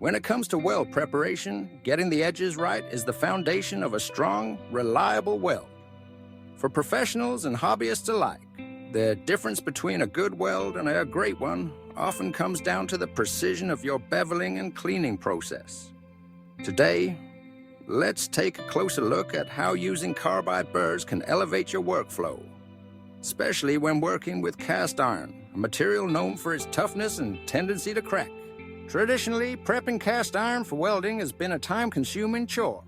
When it comes to weld preparation, getting the edges right is the foundation of a strong, reliable weld. For professionals and hobbyists alike, the difference between a good weld and a great one often comes down to the precision of your beveling and cleaning process. Today, let's take a closer look at how using carbide burrs can elevate your workflow, especially when working with cast iron, a material known for its toughness and tendency to crack. Traditionally, prepping cast iron for welding has been a time-consuming chore.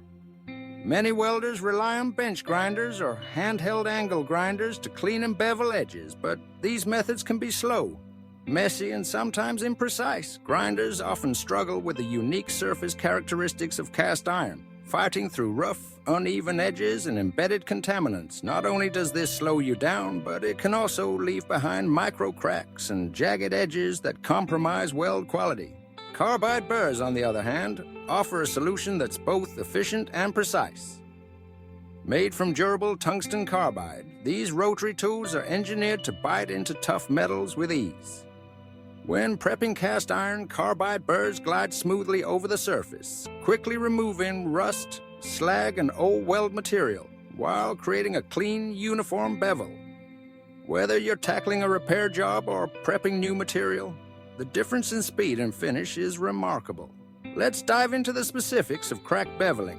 Many welders rely on bench grinders or handheld angle grinders to clean and bevel edges, but these methods can be slow, messy, and sometimes imprecise. Grinders often struggle with the unique surface characteristics of cast iron, fighting through rough, uneven edges and embedded contaminants. Not only does this slow you down, but it can also leave behind micro cracks and jagged edges that compromise weld quality. Carbide burrs, on the other hand, offer a solution that's both efficient and precise. Made from durable tungsten carbide, these rotary tools are engineered to bite into tough metals with ease. When prepping cast iron, carbide burrs glide smoothly over the surface, quickly removing rust, slag, and old weld material, while creating a clean, uniform bevel. Whether you're tackling a repair job or prepping new material, the difference in speed and finish is remarkable. Let's dive into the specifics of crack beveling.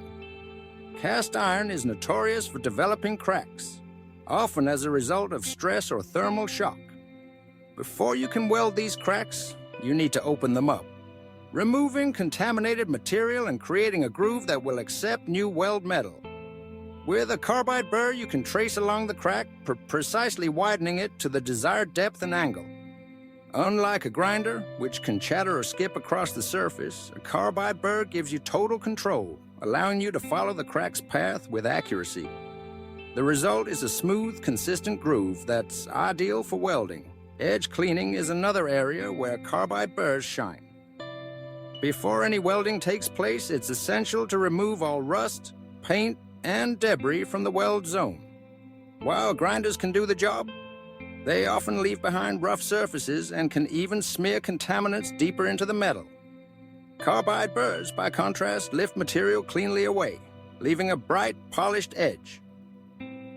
Cast iron is notorious for developing cracks, often as a result of stress or thermal shock. Before you can weld these cracks, you need to open them up, removing contaminated material and creating a groove that will accept new weld metal. With a carbide burr, you can trace along the crack, precisely widening it to the desired depth and angle. Unlike a grinder, which can chatter or skip across the surface, a carbide burr gives you total control, allowing you to follow the crack's path with accuracy. The result is a smooth, consistent groove that's ideal for welding. Edge cleaning is another area where carbide burrs shine. Before any welding takes place, it's essential to remove all rust, paint, and debris from the weld zone. While grinders can do the job, they often leave behind rough surfaces and can even smear contaminants deeper into the metal. Carbide burrs, by contrast, lift material cleanly away, leaving a bright, polished edge.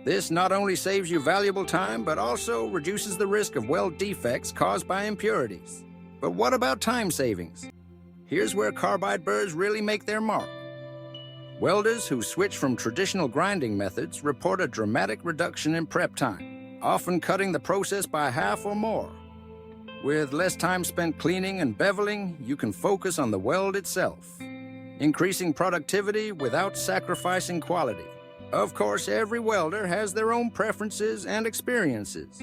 This not only saves you valuable time, but also reduces the risk of weld defects caused by impurities. But what about time savings? Here's where carbide burrs really make their mark. Welders who switch from traditional grinding methods report a dramatic reduction in prep time, often cutting the process by half or more. With less time spent cleaning and beveling, you can focus on the weld itself, increasing productivity without sacrificing quality. Of course, every welder has their own preferences and experiences.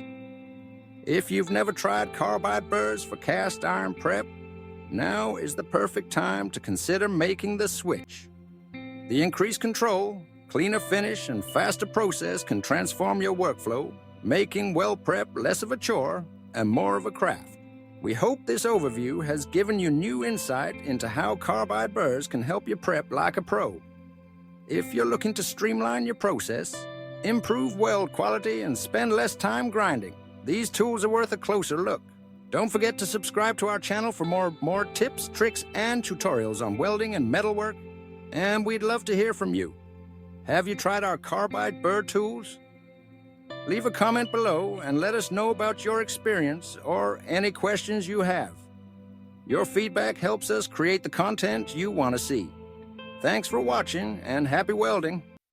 If you've never tried carbide burrs for cast iron prep, now is the perfect time to consider making the switch. The increased control, cleaner finish, and faster process can transform your workflow, making weld prep less of a chore and more of a craft. We hope this overview has given you new insight into how carbide burrs can help you prep like a pro. If you're looking to streamline your process, improve weld quality, and spend less time grinding, these tools are worth a closer look. Don't forget to subscribe to our channel for more tips, tricks, and tutorials on welding and metalwork, and we'd love to hear from you. Have you tried our carbide burr tools? Leave a comment below and let us know about your experience or any questions you have. Your feedback helps us create the content you want to see. Thanks for watching and happy welding.